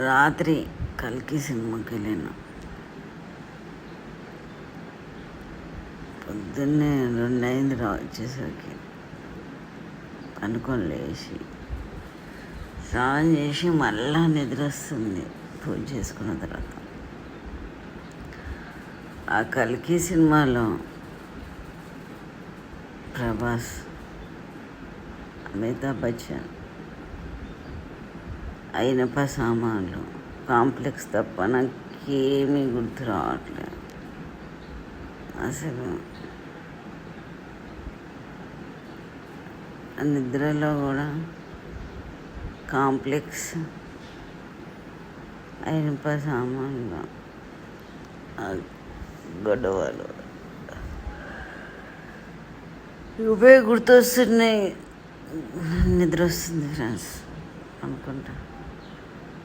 రాత్రి కల్కి సినిమాకి వెళ్ళాను. పొద్దున్నే 2 అయింది వచ్చేసరికి. అనుకొని లేచి స్నానం చేసి మళ్ళా నిద్ర వస్తుంది పూజ చేసుకున్న తర్వాత. ఆ కల్కి సినిమాలో ప్రభాస్, అమితాబ్ బచ్చన్, అయినప్ప సామాన్లు, కాంప్లెక్స్ తప్ప నాకేమీ గుర్తు రావట్లేదు అసలు. నిద్రలో కూడా కాంప్లెక్స్, అయినప్ప సామాన్లు, గొడవలు ఇవే గుర్తొస్తున్నాయి. నిద్ర వస్తుంది ఫ్రెండ్స్ అనుకుంటా.